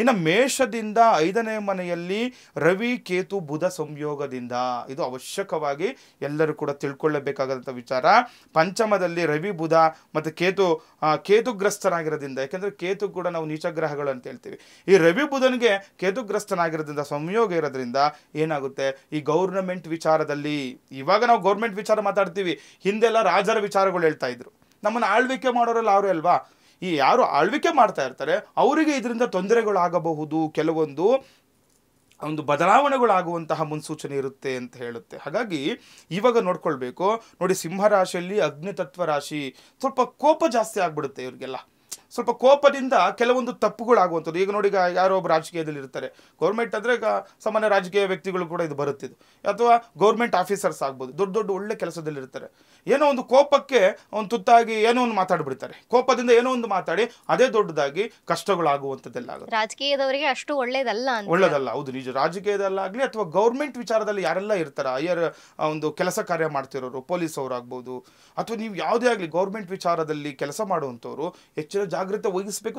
ಇನ್ನು ಮೇಷದಿಂದ 5ನೇ ಮನೆಯಲ್ಲಿ ರವಿ ಕೇತು ಬುಧ ಸಂಯೋಗದಿಂದ, ಇದು ಅವಶ್ಯಕವಾಗಿ ಎಲ್ಲರೂ ಕೂಡ ತಿಳ್ಕೊಳ್ಳಬೇಕಾದಂಥ ವಿಚಾರ. ಪಂಚಮದಲ್ಲಿ ರವಿ ಬುಧ ಮತ್ತು ಕೇತುಗ್ರಸ್ತನಾಗಿರೋದ್ರಿಂದ, ಯಾಕೆಂದರೆ ಕೇತು ಕೂಡ ನಾವು ನೀಚಗ್ರಹಗಳು ಅಂತ ಹೇಳ್ತೀವಿ. ಈ ರವಿ ಬುಧನಿಗೆ ಕೇತುಗ್ರಸ್ತನಾಗಿರೋದ್ರಿಂದ ಸಂಯೋಗ ಇರೋದ್ರಿಂದ ಏನಾಗುತ್ತೆ, ಈ ಗೌರ್ನಮೆಂಟ್ ವಿಚಾರದಲ್ಲಿ, ಇವಾಗ ನಾವು ಗೌರ್ಮೆಂಟ್ ವಿಚಾರ ಮಾತಾಡ್ತೀವಿ, ಹಿಂದೆಲ್ಲ ರಾಜರ ವಿಚಾರಗಳು ಹೇಳ್ತಾ ಇದ್ರು. ನಮ್ಮನ್ನು ಆಳ್ವಿಕೆ ಮಾಡೋರೆಲ್ಲ ಅವರೇ ಅಲ್ವಾ, ಈ ಯಾರು ಆಳ್ವಿಕೆ ಮಾಡ್ತಾ ಇರ್ತಾರೆ ಅವರಿಗೆ ಇದರಿಂದ ತೊಂದರೆಗಳಾಗಬಹುದು, ಒಂದು ಬದಲಾವಣೆಗಳಾಗುವಂತಹ ಮುನ್ಸೂಚನೆ ಇರುತ್ತೆ ಅಂತ ಹೇಳುತ್ತೆ. ಹಾಗಾಗಿ ಇವಾಗ ನೋಡ್ಕೊಳ್ಬೇಕು ನೋಡಿ, ಸಿಂಹರಾಶಿಯಲ್ಲಿ ಅಗ್ನಿತತ್ವ ರಾಶಿ, ಸ್ವಲ್ಪ ಕೋಪ ಜಾಸ್ತಿ ಆಗ್ಬಿಡುತ್ತೆ ಇವ್ರಿಗೆಲ್ಲ. ಸ್ವಲ್ಪ ಕೋಪದಿಂದ ಕೆಲವೊಂದು ತಪ್ಪುಗಳಾಗುವಂಥದ್ದು. ಈಗ ನೋಡಿ, ಯಾರೋ ಒಬ್ಬ ರಾಜಕೀಯದಲ್ಲಿ ಇರ್ತಾರೆ, ಗೌರ್ಮೆಂಟ್ ಅಂದರೆ ಸಾಮಾನ್ಯ ರಾಜಕೀಯ ವ್ಯಕ್ತಿಗಳು ಕೂಡ ಇದು ಬರುತ್ತಿದ್ದು, ಅಥವಾ ಗೌರ್ಮೆಂಟ್ ಆಫೀಸರ್ಸ್ ಆಗ್ಬೋದು, ದೊಡ್ಡ ದೊಡ್ಡ ಒಳ್ಳೆ ಕೆಲಸದಲ್ಲಿ ಇರ್ತಾರೆ. ಏನೋ ಒಂದು ಕೋಪಕ್ಕೆ ಒಂದು ತುತ್ತಾಗಿ ಏನೋ ಒಂದು ಮಾತಾಡ್ಬಿಡ್ತಾರೆ, ಕೋಪದಿಂದ ಏನೋ ಒಂದು ಮಾತಾಡಿ ಅದೇ ದೊಡ್ಡದಾಗಿ ಕಷ್ಟಗಳಾಗುವಂಥದ್ದೆಲ್ಲ ಆಗುತ್ತೆ. ರಾಜಕೀಯದವರಿಗೆ ಅಷ್ಟು ಒಳ್ಳೇದಲ್ಲ. ಹೌದು, ನಿಜ. ರಾಜಕೀಯದಲ್ಲಾಗಲಿ ಅಥವಾ ಗೌರ್ಮೆಂಟ್ ವಿಚಾರದಲ್ಲಿ ಯಾರೆಲ್ಲ ಇರ್ತಾರೆ, ಒಂದು ಕೆಲಸ ಕಾರ್ಯ ಮಾಡ್ತಿರೋರು, ಪೊಲೀಸ್ ಅವರಾಗ್ಬೋದು, ಅಥವಾ ನೀವು ಯಾವುದೇ ಆಗಲಿ ಗೌರ್ಮೆಂಟ್ ವಿಚಾರದಲ್ಲಿ ಕೆಲಸ ಮಾಡುವಂಥವ್ರು ಎಚ್ಚರ ಜಾಗ್ರತೆ ವಹಿಸಬೇಕು.